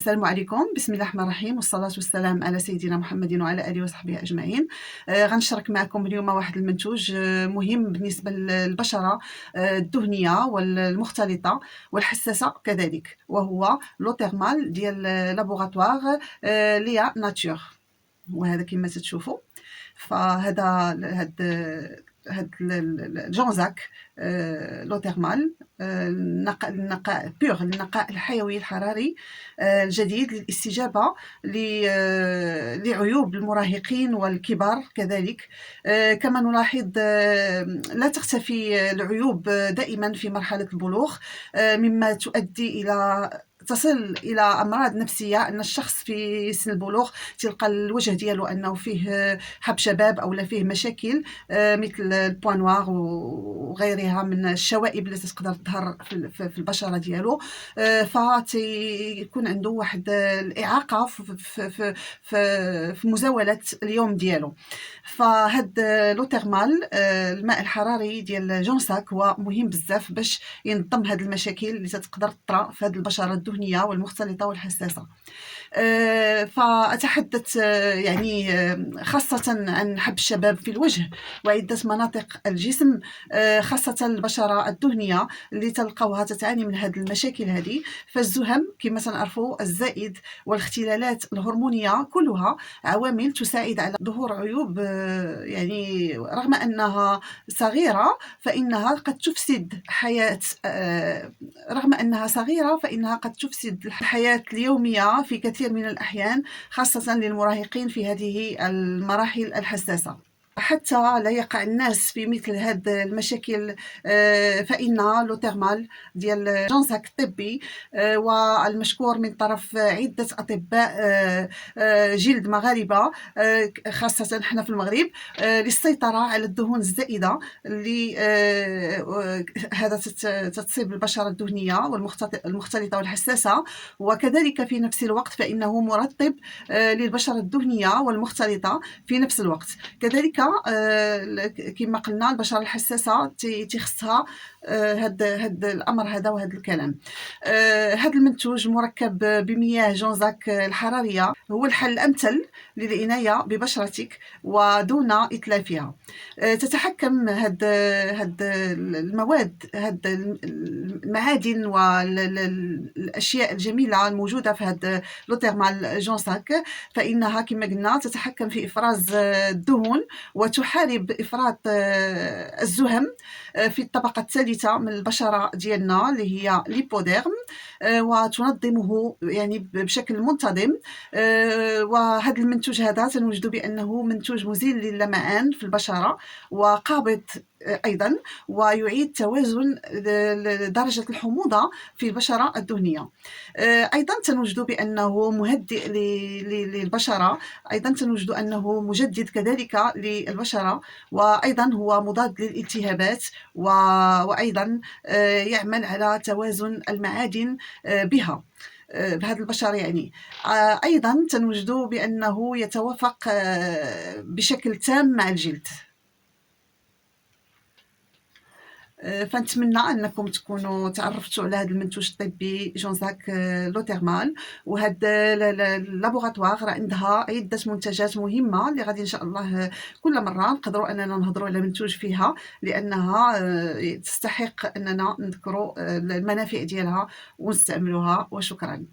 السلام عليكم، بسم الله الرحمن الرحيم، والصلاة والسلام على سيدنا محمد وعلى آله وصحبه أجمعين. غنشارك معكم اليوم واحد المنتوج مهم بالنسبة للبشرة الدهنية والمختلطة والحساسة كذلك، وهو لو تيرمال ديال لابوغاتوار ليا ناتور. وهذا كما تشوفوا، فهذا هاد الجونزاك لو تيرمال، النقاء بيغ، النقاء الحيوي الحراري الجديد للاستجابة لعيوب المراهقين والكبار كذلك. كما نلاحظ لا تختفي العيوب دائما في مرحلة البلوغ، مما تؤدي إلى تصل إلى أمراض نفسية، أن الشخص في سن البلوغ تلقى الوجه ديالو أنه فيه حب شباب أو فيه مشاكل مثل البوان نوار وغيرها من الشوائب التي تقدر تظهر في البشرة ديالو. فتيكون عنده واحد الإعاقة في مزاولة اليوم ديالو. فهاد لو تيرمال الماء الحراري ديال جونساك هو مهم بزاف باش ينظم هاد المشاكل اللي تقدر تطرا في هاد البشرة الدهنية والمختلطة والحساسة. فأتحدث يعني خاصة عن حب الشباب في الوجه وعدة مناطق الجسم، خاصة البشرة الدهنية اللي تلقاوها تتعاني من هذه المشاكل هذه. فالزهم كما تنعرفوا الزائد والاختلالات الهرمونية كلها عوامل تساعد على ظهور عيوب، يعني رغم أنها صغيرة فإنها قد تفسد حياة، قد تفسد الحياة اليومية في كثير من الأحيان، خاصة للمراهقين في هذه المراحل الحساسة. حتى لا يقع الناس في مثل هذه المشاكل، فإن لو تيرمال ديال جونساك الطبي والمشكور من طرف عدة أطباء جلد مغاربة، خاصة حنا في المغرب، للسيطرة على الدهون الزائدة اللي هذا تصيب البشرة الدهنية والمختلطة والحساسة. وكذلك في نفس الوقت فإنه مرطب للبشرة الدهنية والمختلطة في نفس الوقت. كذلك كما قلنا البشرة الحساسة تخصها هاد الأمر هذا وهذا الكلام. هذا المنتوج مركب بمياه جونزاك الحرارية هو الحل الأمثل للعناية ببشرتك ودون إتلافها. تتحكم هاد المواد، هاد المعادن والأشياء الجميلة الموجودة في هاد لو تيرمال جونساك، فإنها كما قلنا تتحكم في إفراز الدهون وتحارب إفراط الزهم في الطبقة الثالثة من البشرة ديالنا اللي هي ليبوديرم، وتنظمه يعني بشكل منتظم. وهذا المنتوج هذا تنوجد بأنه منتوج مزيل للمعان في البشرة وقابض أيضا، ويعيد توازن درجة الحموضة في البشرة الدهنية. أيضا تنوجد بأنه مهدئ للبشرة، أيضا تنوجد أنه مجدد كذلك للبشرة، وأيضا هو مضاد للالتهابات، وأيضا يعمل على توازن المعادن بها بهذا البشر يعني. أيضا تنوجد بأنه يتوافق بشكل تام مع الجلد. فنتمنى انكم تكونوا تعرفتوا على هذا المنتوج الطبي جونزاك لو تيرمال. وهذا اللابوغاتوار عندها عده منتجات مهمه اللي غادي ان شاء الله كل مره نقدروا اننا نهضروا على منتوج فيها، لانها تستحق اننا نذكروا المنافع ديالها ونستعملوها. وشكرا.